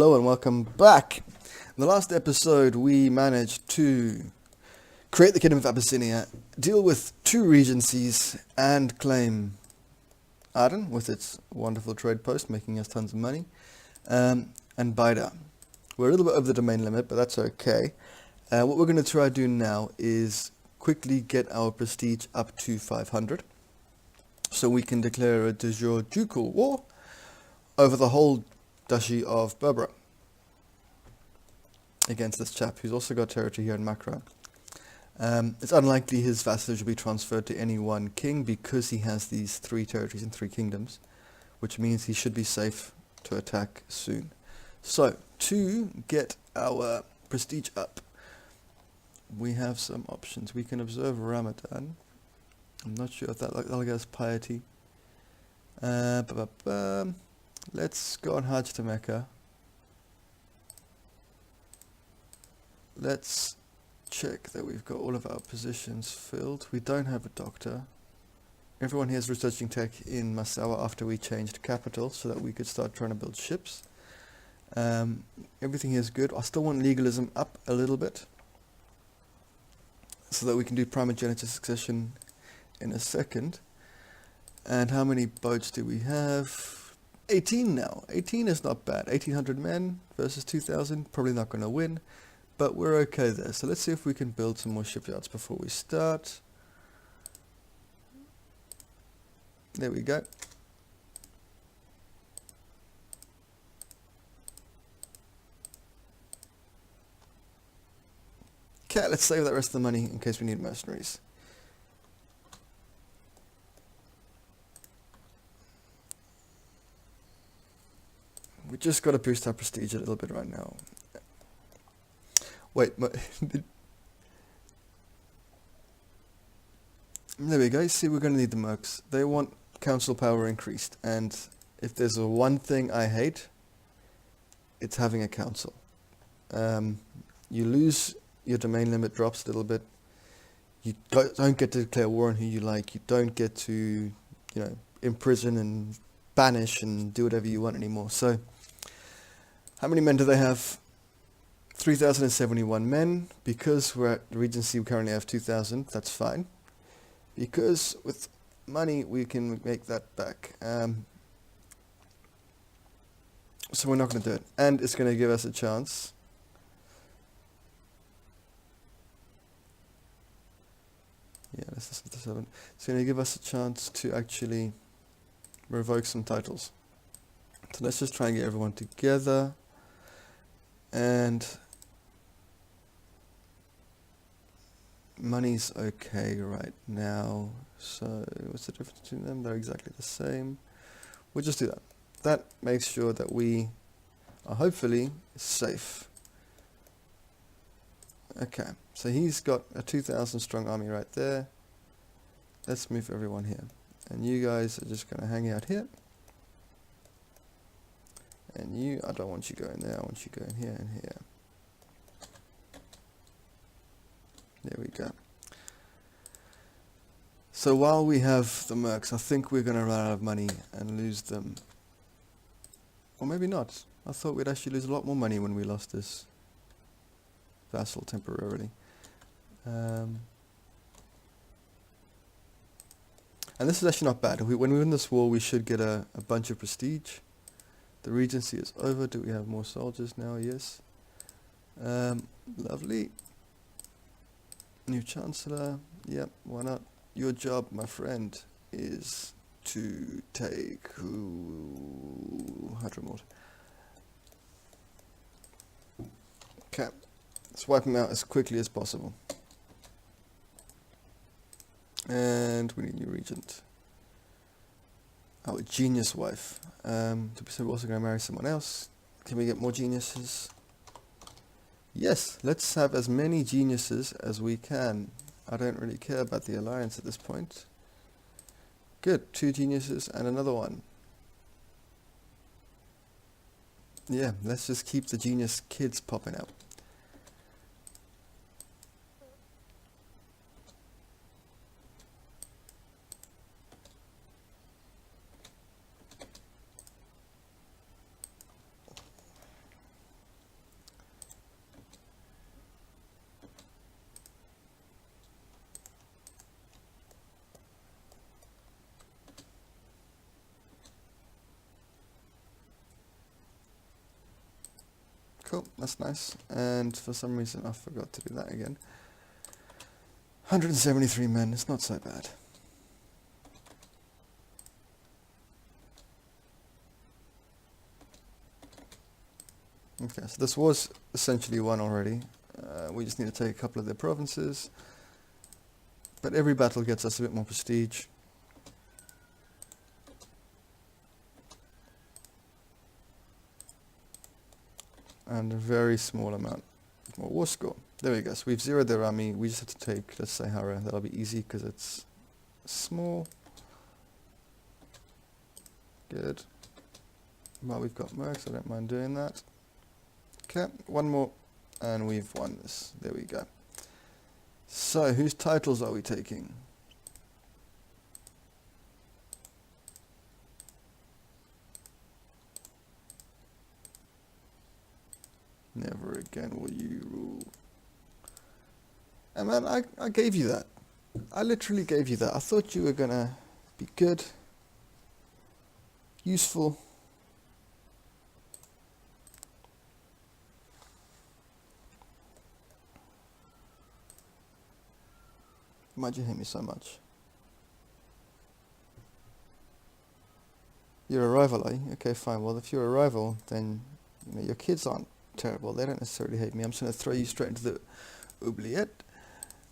Hello and welcome back. In the last episode, we managed to create the Kingdom of Abyssinia, deal with 2 regencies, and claim Aden with its wonderful trade post, making us tons of money, and Baida. We're a little bit over the domain limit, but that's okay. What we're going to try to do now is quickly get our prestige up to 500, so we can declare a de jure ducal war over the whole Duchy of Berbera against this chap who's also got territory here in Makra. It's unlikely his vassalage will be transferred to any one king because he has these 3 territories and 3 kingdoms, which means he should be safe to attack soon. So, to get our prestige up, we have some options. We can observe Ramadan. I'm not sure if that'll get us piety. Let's go on Hajj to Mecca. Let's check that we've got all of our positions filled. We don't have a doctor. Everyone here is researching tech in Massawa after we changed capital so that we could start trying to build ships. Everything here is good. I still want legalism up a little bit so that we can do primogeniture succession in a second. And how many boats do we have? 18 now. 18 is not bad. 1,800 men versus 2,000. Probably not going to win, but we're okay there. So let's see if we can build some more shipyards before we start. There we go. Okay, let's save that rest of the money in case we need mercenaries. We just got to boost our prestige a little bit right now. Wait, there we go. See, we're going to need the mercs. They want council power increased, and if there's one thing I hate, it's having a council. You lose, your domain limit drops a little bit. You don't get to declare war on who you like. You don't get to, imprison and banish and do whatever you want anymore. So, how many men do they have? 3,071 men. Because we're at Regency, we currently have 2,000. That's fine. Because with money, we can make that back. So we're not going to do it. And it's going to give us a chance. Yeah, this is the 7. It's going to give us a chance to actually revoke some titles. So let's just try and get everyone together. And money's okay right now. So what's the difference between them? They're exactly the same. We'll just do that. That makes sure that we are hopefully safe. Okay, so he's got a 2,000 strong army right there. Let's move everyone here. And you guys are just going to hang out here. And you, I don't want you going there, I want you going here and here. There we go. So while we have the mercs, I think we're going to run out of money and lose them. Or maybe not. I thought we'd actually lose a lot more money when we lost this vassal temporarily. And this is actually not bad. When we win this war, we should get a bunch of prestige. The regency is over. Do we have more soldiers now? Yes. Lovely. New chancellor. Yep, why not? Your job, my friend, is to take Hadramort. Okay. Let's wipe him out as quickly as possible. And we need a new regent. Oh, a genius wife. So we're also going to marry someone else. Can we get more geniuses? Yes, let's have as many geniuses as we can. I don't really care about the alliance at this point. Good, 2 geniuses and another one. Yeah, let's just keep the genius kids popping out. Cool, that's nice. And for some reason I forgot to do that again. 173 men, it's not so bad. Okay, so this was essentially won already. We just need to take a couple of their provinces. But every battle gets us a bit more prestige. And a very small amount more war score. There we go. So we've zeroed their army. We just have to take, let's say, Hara. That'll be easy because it's small. Good. Well, we've got mercs. I don't mind doing that. Okay, one more. And we've won this. There we go. So, whose titles are we taking? Never again will you rule. And man, I gave you that. I literally gave you that. I thought you were gonna be good, useful. Why'd you hate me so much? You're a rival, are you? Okay, fine. Well, if you're a rival, then you know your kids aren't terrible. They don't necessarily hate me. I'm just going to throw you straight into the oubliette.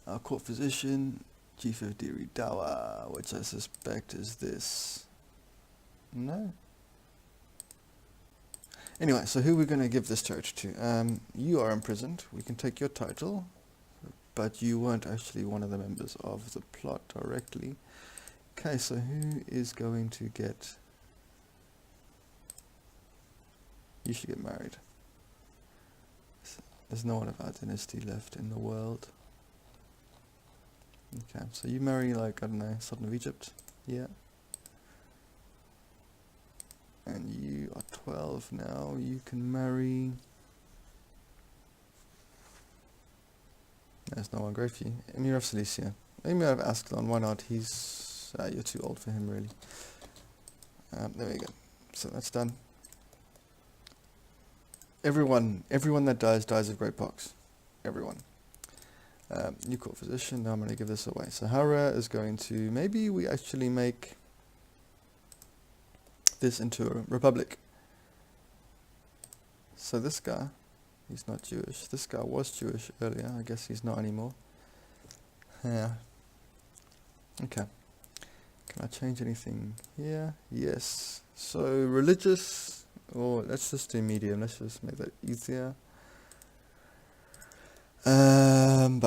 Our court physician, Chief of Diri Dawa, which I suspect is this. No? Anyway, so who are we going to give this church to? You are imprisoned. We can take your title, but you weren't actually one of the members of the plot directly. Okay, so who is going to get... You should get married. There's no one of our dynasty left in the world. Okay, so you marry, like, I don't know, Sultan of Egypt? Yeah. And you are 12 now. You can marry... There's no one great for you. Emir of Cilicia. Emir of Ascalon, why not? He's... you're too old for him, really. There we go. So that's done. Everyone that dies of great pox. Everyone. New court physician. Now I'm going to give this away. So Hara is going to... Maybe we actually make this into a republic. So this guy, he's not Jewish. This guy was Jewish earlier. I guess he's not anymore. Yeah. Okay. Can I change anything here? Yes. So religious... Or let's just do medium. Let's just make that easier. Who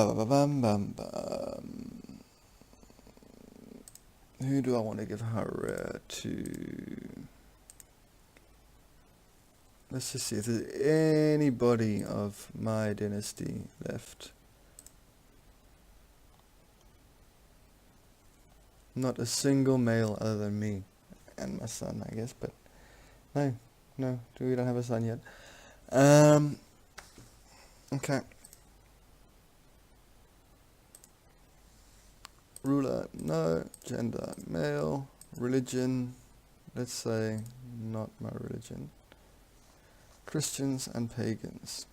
do I want to give Hara to? Let's just see if there's anybody of my dynasty left. Not a single male other than me and my son, I guess, but no, we don't have a son yet. Okay. Ruler, no. Gender, male. Religion, let's say not my religion. Christians and pagans.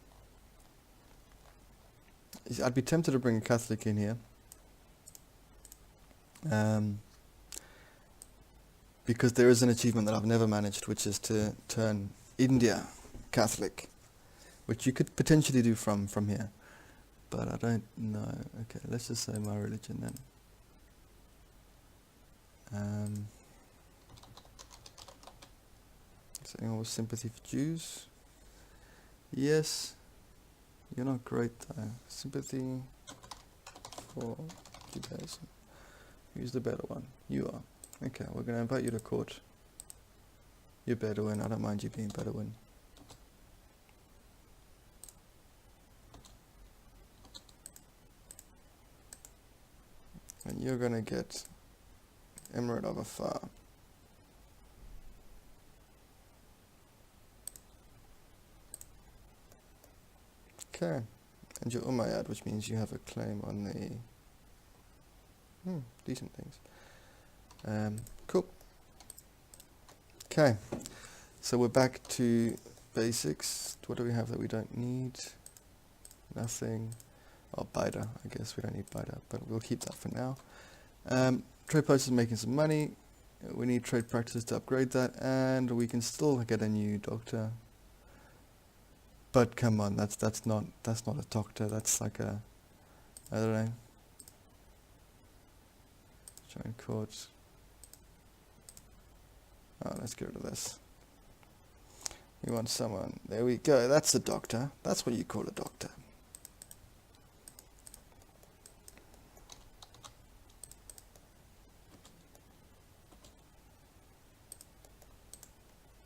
I'd be tempted to bring a Catholic in here. Because there is an achievement that I've never managed, which is to turn India Catholic, which you could potentially do from here, but I don't know. Okay, let's just say my religion then. Is anyone with sympathy for Jews? Yes. You're not great though. Sympathy for Judaism. Who's the better one? You are. Okay, we're going to invite you to court. You're Bedouin. I don't mind you being Bedouin. And you're going to get Emirate of Afar. Okay. And you're Umayyad, which means you have a claim on the... decent things. Cool. Okay, so we're back to basics. What do we have that we don't need? Nothing. Oh, biter. I guess we don't need biter, but we'll keep that for now. Trade post is making some money. We need trade practices to upgrade that, and we can still get a new doctor. But come on, that's not a doctor. That's like a, I don't know. Join courts. Oh, let's get rid of this. We want someone. There we go. That's a doctor. That's what you call a doctor.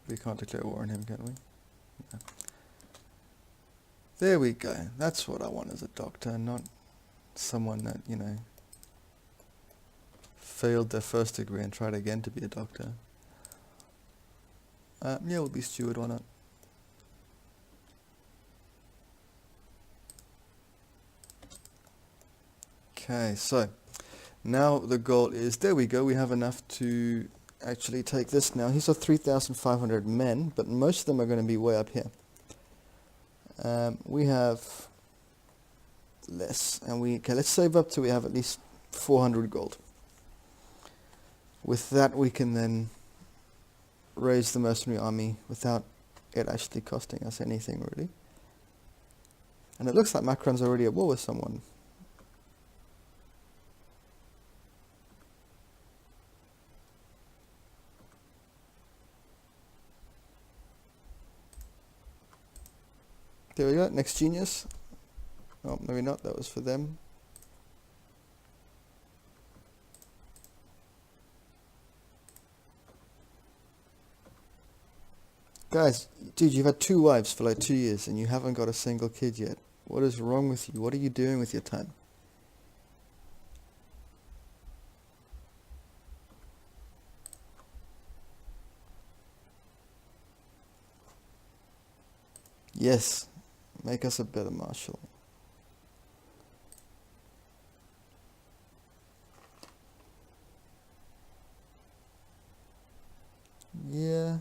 We can't declare war on him, can we? No. There we go. That's what I want as a doctor, not someone that, you know, failed their first degree and tried again to be a doctor. Yeah, we'll be steward, why not? Okay, so now the goal is, there we go, we have enough to actually take this now. He's got 3,500 men, but most of them are going to be way up here. We have less, and let's save up till we have at least 400 gold. With that we can then raise the mercenary army without it actually costing us anything really. And it looks like Macron's already at war with someone. There we go, next genius. Oh, maybe not, that was for them. Guys, dude, you've had 2 wives for like 2 years and you haven't got a single kid yet. What is wrong with you? What are you doing with your time? Yes, make us a better marshal. Yeah.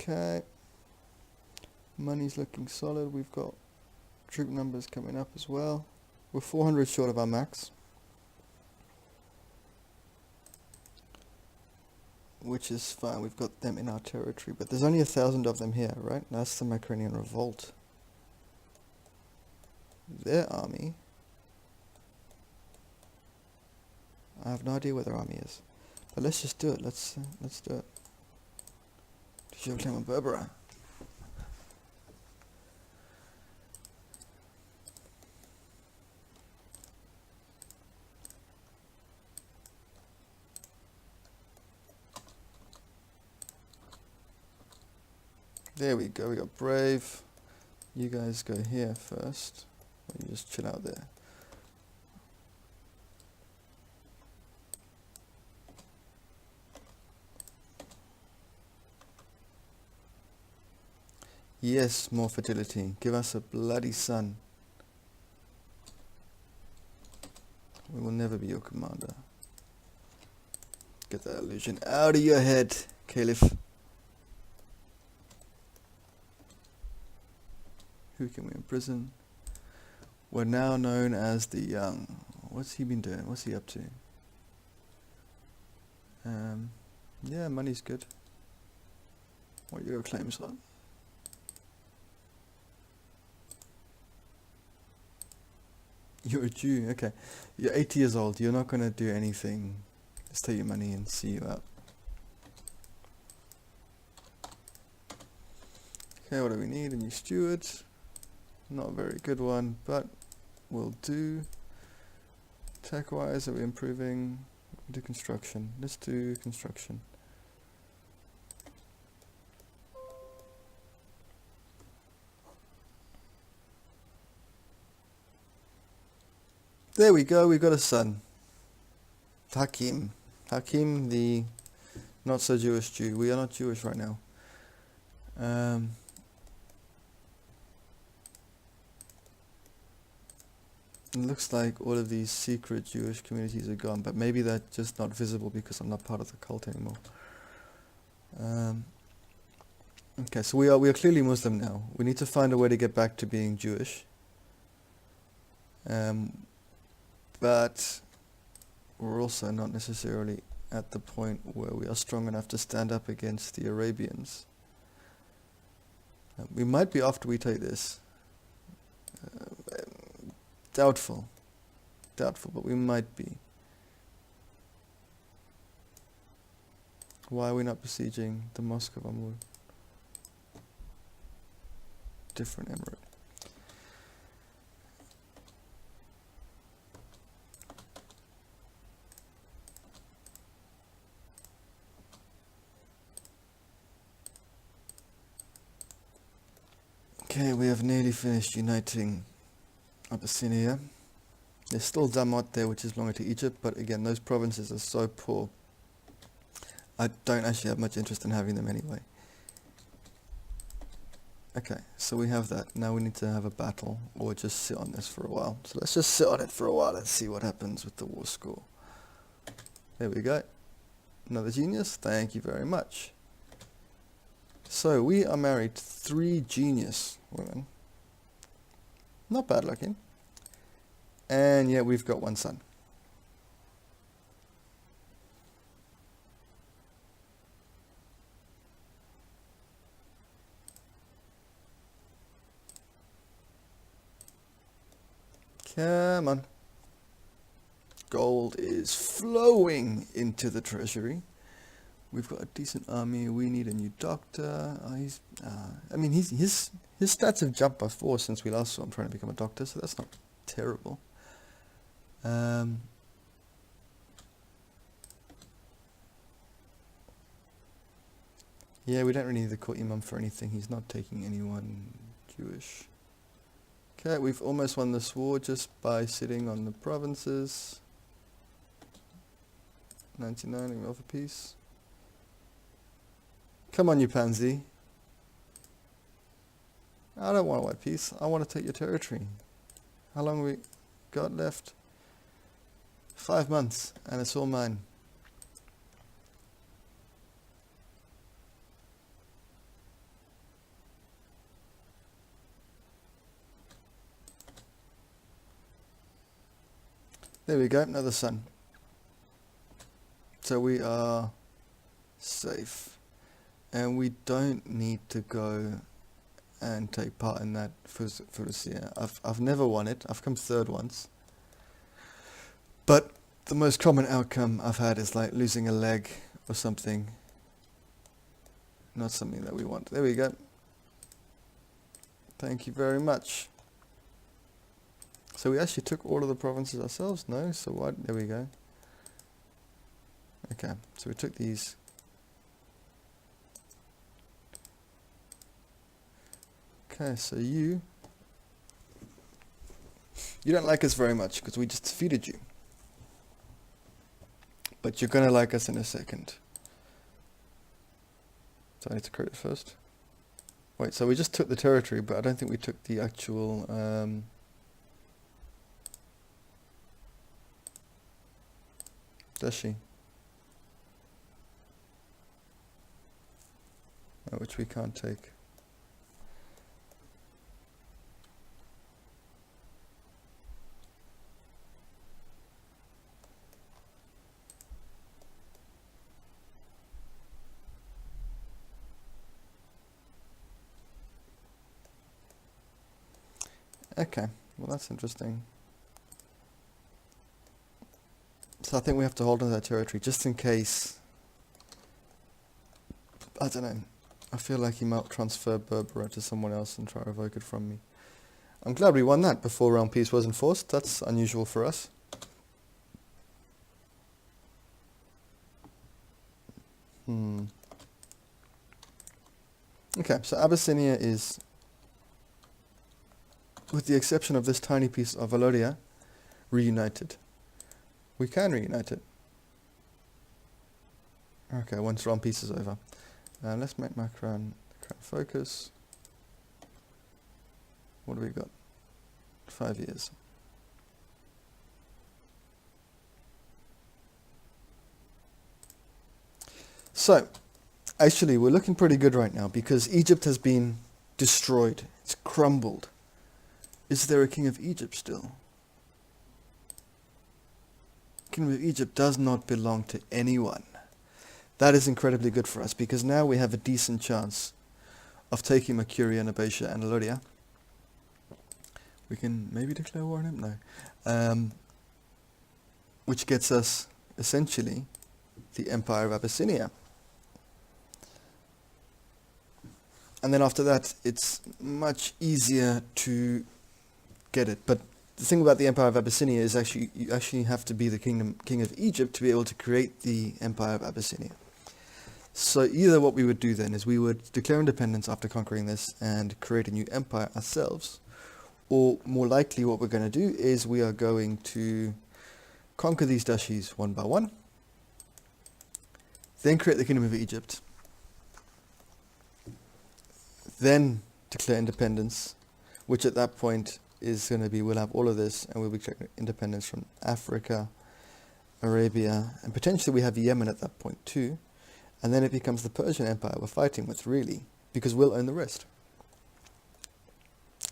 Okay. Money's looking solid. We've got troop numbers coming up as well. We're 400 short of our max, which is fine. We've got them in our territory, but there's only 1,000 of them here, right? That's the Macronian revolt. Their army, I have no idea where their army is, but let's just do it. Let's do it. Should claim on Berbera. There we go, we got brave. You guys go here first. You just chill out there. Yes, more fertility. Give us a bloody son. We will never be your commander. Get that illusion out of your head, Caliph. Who can we imprison? We're now known as the Young. What's he been doing? What's he up to? Yeah, money's good. What are your claims on? You're a Jew, okay. You're 80 years old, you're not gonna do anything. Just take your money and see you out. Okay, what do we need? A new steward. Not a very good one, but will do. Tech wise, are we improving? Do construction. Let's do construction. There we go, we've got a son. Hakim. Hakim, the not so Jewish Jew. We are not Jewish right now. It looks like all of these secret Jewish communities are gone, but maybe they're just not visible because I'm not part of the cult anymore. Okay, so we are clearly Muslim now. We need to find a way to get back to being Jewish. But we're also not necessarily at the point where we are strong enough to stand up against the Arabians. We might be after we take this. Doubtful, but we might be. Why are we not besieging the Mosque of Amur? Different emirate. Okay, we have nearly finished uniting Abyssinia. There's still Damot there, which is belonging to Egypt, but again, those provinces are so poor. I don't actually have much interest in having them anyway. Okay, so we have that. Now we need to have a battle, or just sit on this for a while. So let's just sit on it for a while and see what happens with the war score. There we go. Another genius. Thank you very much. So we are married to 3 genius women. Not bad looking. And yeah, we've got 1 son. Come on. Gold is flowing into the treasury. We've got a decent army. We need a new doctor. His stats have jumped by 4 since we last saw him trying to become a doctor, so that's not terrible. Yeah, we don't really need the court imam for anything. He's not taking anyone Jewish. Okay, we've almost won this war just by sitting on the provinces. 99, we offer peace. Come on, you pansy. I don't want a white peace. I want to take your territory. How long we got left? 5 months, and it's all mine. There we go, another sun. So we are safe. And we don't need to go and take part in that Furusiyah. I've never won it. I've come 3rd once. But the most common outcome I've had is like losing a leg or something. Not something that we want. There we go. Thank you very much. So we actually took all of the provinces ourselves? No? So what? There we go. Okay, so we took these. Okay, so you don't like us very much because we just defeated you. But you're going to like us in a second. So I need to create it first. Wait, so we just took the territory, but I don't think we took the actual... does she? No, which we can't take. Okay, well that's interesting. So I think we have to hold on to that territory just in case. I don't know. I feel like he might transfer Berbera to someone else and try to revoke it from me. I'm glad we won that before realm peace was enforced. That's unusual for us. Okay, so Abyssinia is, with the exception of this tiny piece of Valodia, reunited. We can reunite it. Okay, once realm peace is over. Let's make my crown focus. What do we got? 5 years. So, actually, we're looking pretty good right now because Egypt has been destroyed. It's crumbled. Is there a king of Egypt still? Kingdom of Egypt does not belong to anyone. That is incredibly good for us because now we have a decent chance of taking Mercuria, Nabatea, and Elodia. We can maybe declare war on him? No. Which gets us, essentially, the Empire of Abyssinia. And then after that, it's much easier to get it. But the thing about the Empire of Abyssinia is you actually have to be the king of Egypt to be able to create the Empire of Abyssinia. So either what we would do then is we would declare independence after conquering this and create a new empire ourselves, or more likely what we're going to do is we are going to conquer these duchies one by one, then create the Kingdom of Egypt, then declare independence, which at that point is going to be, we'll have all of this and we'll be declaring independence from Africa, Arabia, and potentially we have Yemen at that point too. And then it becomes the Persian Empire we're fighting with, really, because we'll own the rest.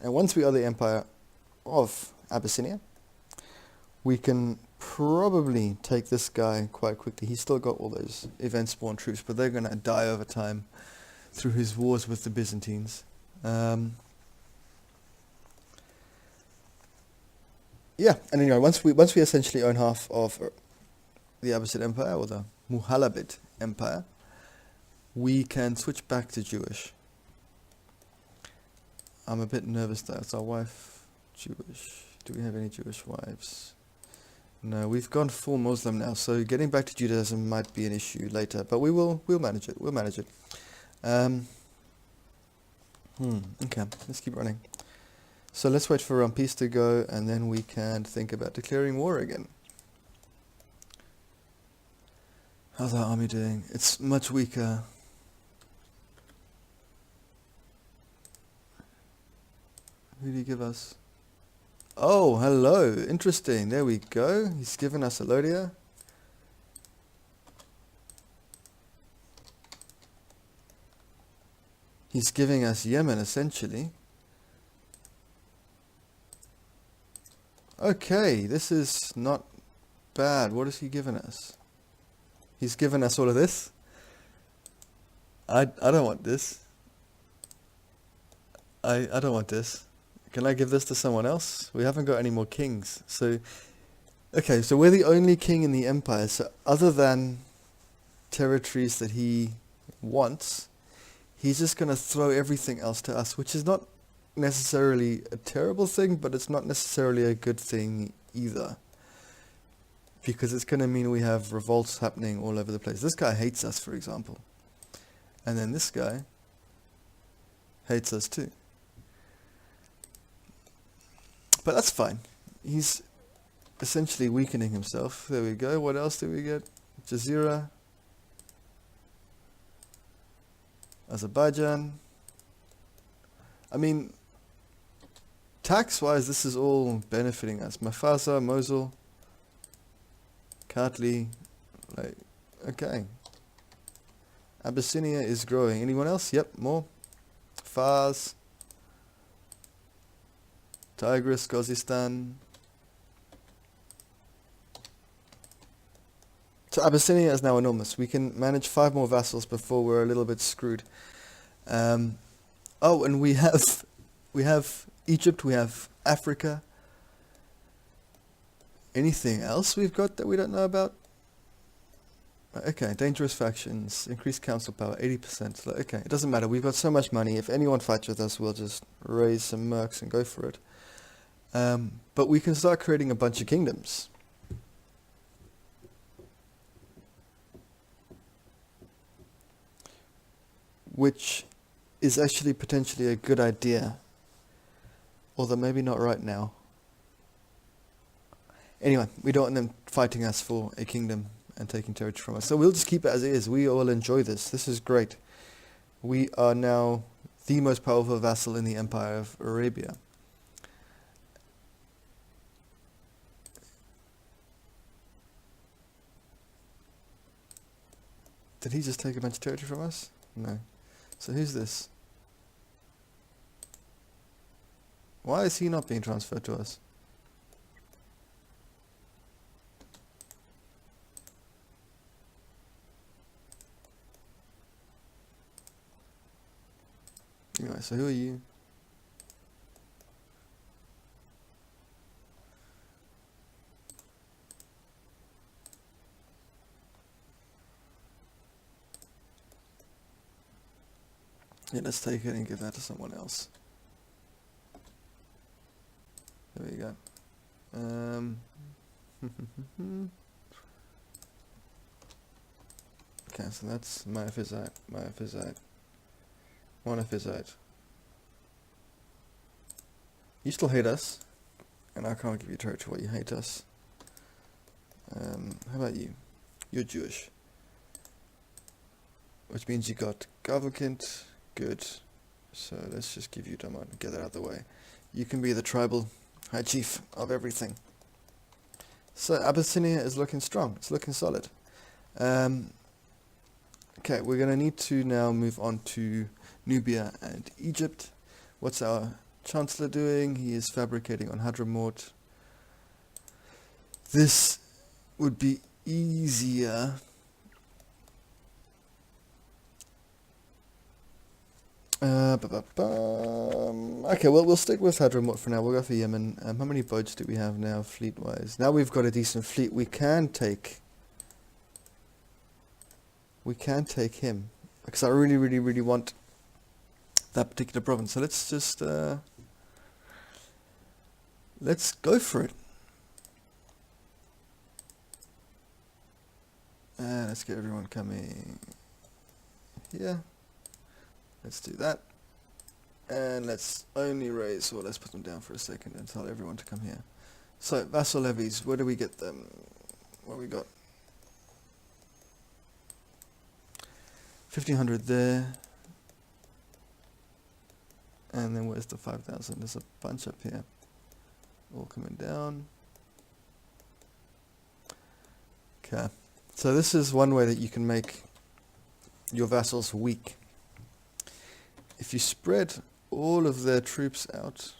And once we are the Empire of Abyssinia, we can probably take this guy quite quickly. He's still got all those event-spawn troops, but they're going to die over time through his wars with the Byzantines. Yeah, and anyway, once we essentially own half of the Abbasid Empire, or the Muhalabid Empire, we can switch back to Jewish. I'm a bit nervous though. Is our wife Jewish? Do we have any Jewish wives? No, we've gone full Muslim now, so getting back to Judaism might be an issue later, but we'll manage it. We'll manage it. Okay, let's keep running. So let's wait for peace to go, and then we can think about declaring war again. How's our army doing? It's much weaker. Who did he give us? Oh, hello. Interesting. There we go. He's given us Elodia. He's giving us Yemen, essentially. Okay, this is not bad. What has he given us? He's given us all of this. I don't want this. I don't want this. Can I give this to someone else? We haven't got any more kings. So, okay, so we're the only king in the empire. So other than territories that he wants, he's just going to throw everything else to us, which is not necessarily a terrible thing, but it's not necessarily a good thing either. Because it's going to mean we have revolts happening all over the place. This guy hates us, for example. And then this guy hates us too. But that's fine. He's essentially weakening himself. There we go. What else do we get? Jazeera. Azerbaijan. I mean, tax-wise, this is all benefiting us. Mafasa, Mosul, Kartli. Like, okay. Abyssinia is growing. Anyone else? Yep, more. Fars. Tigris, Khuzestan. So Abyssinia is now enormous. We can manage 5 more vassals before we're a little bit screwed. Oh, and we have Egypt, we have Africa. Anything else we've got that we don't know about? Okay, dangerous factions, increased council power, 80%. Okay, it doesn't matter. We've got so much money. If anyone fights with us, we'll just raise some mercs and go for it. But we can start creating a bunch of kingdoms. Which is actually potentially a good idea. Although maybe not right now. Anyway, we don't want them fighting us for a kingdom and taking territory from us. So we'll just keep it as it is. We all enjoy this. This is great. We are now the most powerful vassal in the Empire of Arabia. Did he just take a bunch of territory from us? No. So who's this? Why is he not being transferred to us? Anyway, so who are you? Yeah, let's take it and give that to someone else. There we go. Okay, so that's Monophysite, Monophysite. You still hate us, and I can't give you territory while you hate us. How about you? You're Jewish. Which means you got Gavelkind. Good. So let's just give you Daman and get that out of the way. You can be the tribal high chief of everything. So Abyssinia is looking strong. It's looking solid. Okay, we're going to need to now move on to Nubia and Egypt. What's our Chancellor doing? He is fabricating on Hadramaut. This would be easier. Okay, well, we'll stick with Hadramaut for now. We'll go for Yemen. How many boats do we have now, fleet-wise? Now we've got a decent fleet. We can take him. Because I really, really, really want that particular province. So let's just... let's go for it. And let's get everyone coming here. Let's do that. And let's only raise, or let's put them down for a second and tell everyone to come here. So, vassal levies, where do we get them? What we got? 1,500 there. And then where's the 5,000? There's a bunch up here. All coming down. Okay. So this is one way that you can make your vassals weak. If you spread all of their troops out,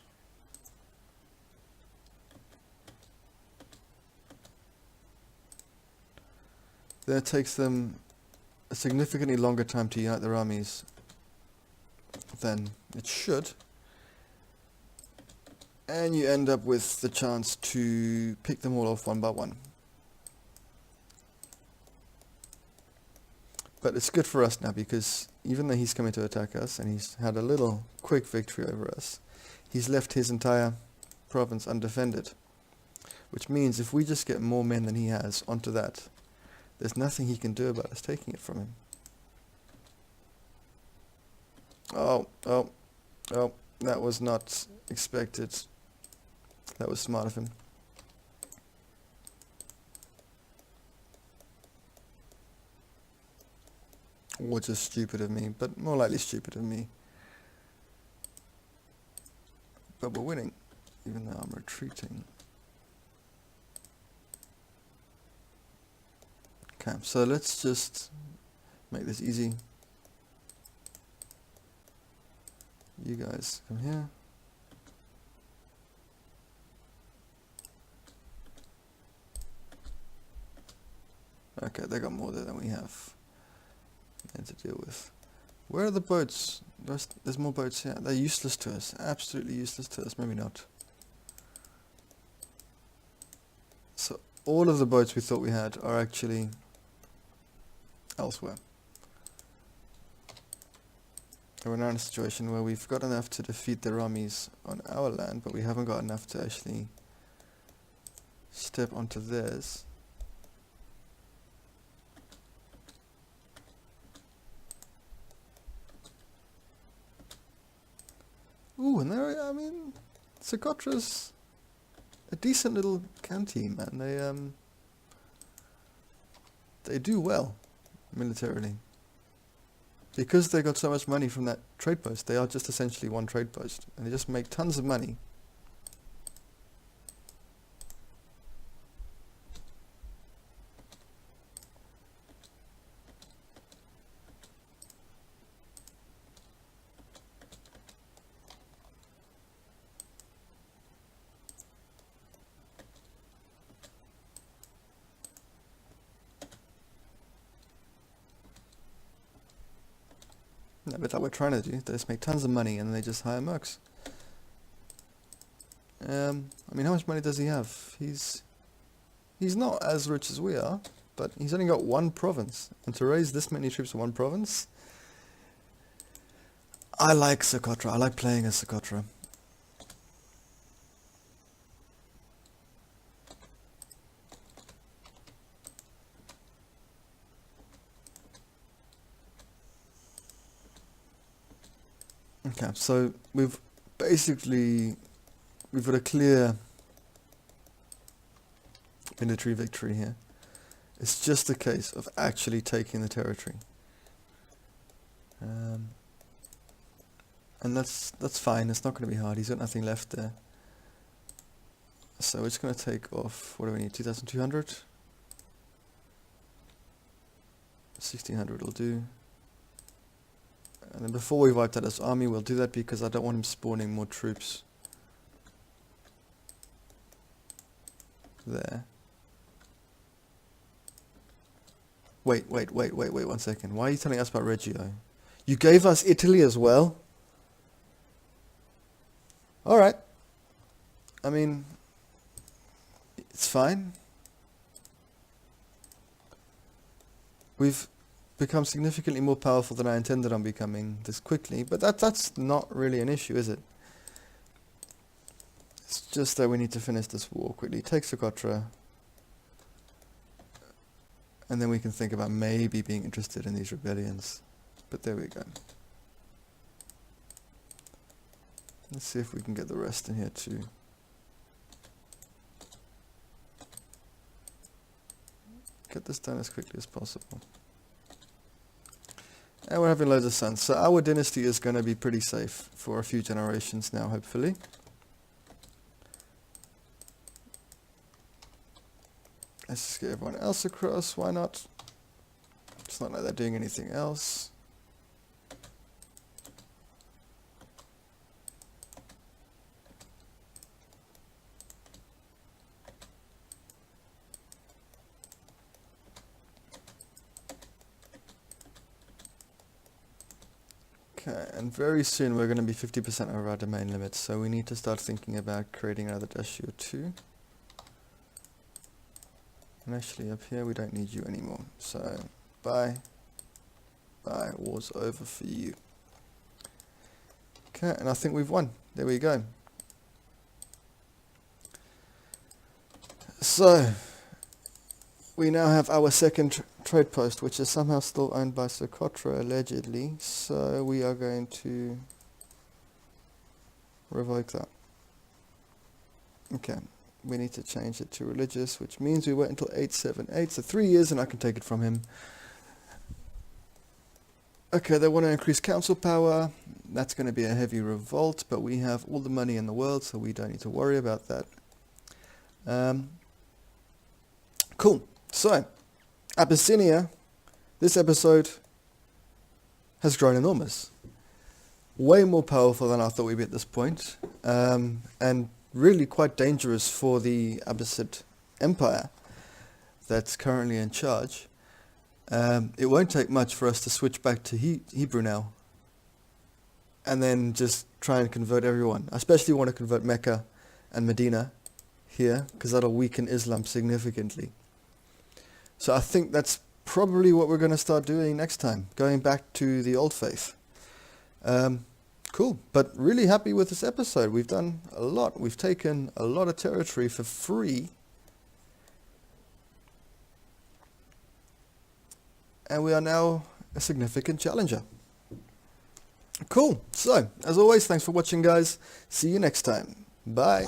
then it takes them a significantly longer time to unite their armies than it should, and you end up with the chance to pick them all off one by one. But it's good for us now, because even though he's coming to attack us and he's had a little quick victory over us, he's left his entire province undefended. Which means if we just get more men than he has onto that, there's nothing he can do about us taking it from him. Oh, that was not expected. That was smart of him. Or just stupid of me, but more likely stupid of me. But we're winning, even though I'm retreating. Okay, so let's just make this easy. You guys come here. Okay, they got more there than we have to deal with. Where are the boats? There's more boats here. They're useless to us. Absolutely useless to us. Maybe not. So all of the boats we thought we had are actually elsewhere. And we're now in a situation where we've got enough to defeat their armies on our land, but we haven't got enough to actually step onto theirs. Ooh, and there, I mean, Socotra's a decent little county, man. They do well militarily. Because they got so much money from that trade post, they are just essentially one trade post, and they just make tons of money. No, but that we're trying to do. They just make tons of money and they just hire mercs. I mean, how much money does he have? He's not as rich as we are, but he's only got one province. And to raise this many troops in one province, I like Socotra. I like playing as Socotra. Okay, so we've got a clear military victory here. It's just a case of actually taking the territory. And that's fine, it's not going to be hard, he's got nothing left there. So we're just going to take off, what do we need, 2,200? 1,600 will do. And then before we wiped out his army, we'll do that because I don't want him spawning more troops there. Wait, 1 second. Why are you telling us about Reggio? You gave us Italy as well? Alright. I mean, it's fine. We've become significantly more powerful than I intended on becoming this quickly, but that's not really an issue, is it? It's just that we need to finish this war quickly. Take Socotra, and then we can think about maybe being interested in these rebellions. But there we go. Let's see if we can get the rest in here too. Get this done as quickly as possible. And we're having loads of sons. So our dynasty is going to be pretty safe for a few generations now, hopefully. Let's just get everyone else across. Why not? It's not like they're doing anything else. Okay, and very soon we're going to be 50% over our domain limits, so we need to start thinking about creating another dashi or two. And actually up here we don't need you anymore, so bye, war's over for you. Okay, and I think we've won. There we go. So we now have our second trade post, which is somehow still owned by Socotra, allegedly. So we are going to revoke that. Okay, we need to change it to religious, which means we wait until 878, so 3 years and I can take it from him. Okay, they want to increase council power. That's going to be a heavy revolt, but we have all the money in the world, so we don't need to worry about that. Cool. So, Abyssinia, this episode has grown enormous. Way more powerful than I thought we'd be at this point. And really quite dangerous for the Abbasid Empire that's currently in charge. It won't take much for us to switch back to Hebrew now. And then just try and convert everyone. I especially want to convert Mecca and Medina here, because that'll weaken Islam significantly. So I think that's probably what we're going to start doing next time, going back to the old faith. Cool, but really happy with this episode. We've done a lot. We've taken a lot of territory for free. And we are now a significant challenger. Cool, so as always, thanks for watching, guys. See you next time. Bye.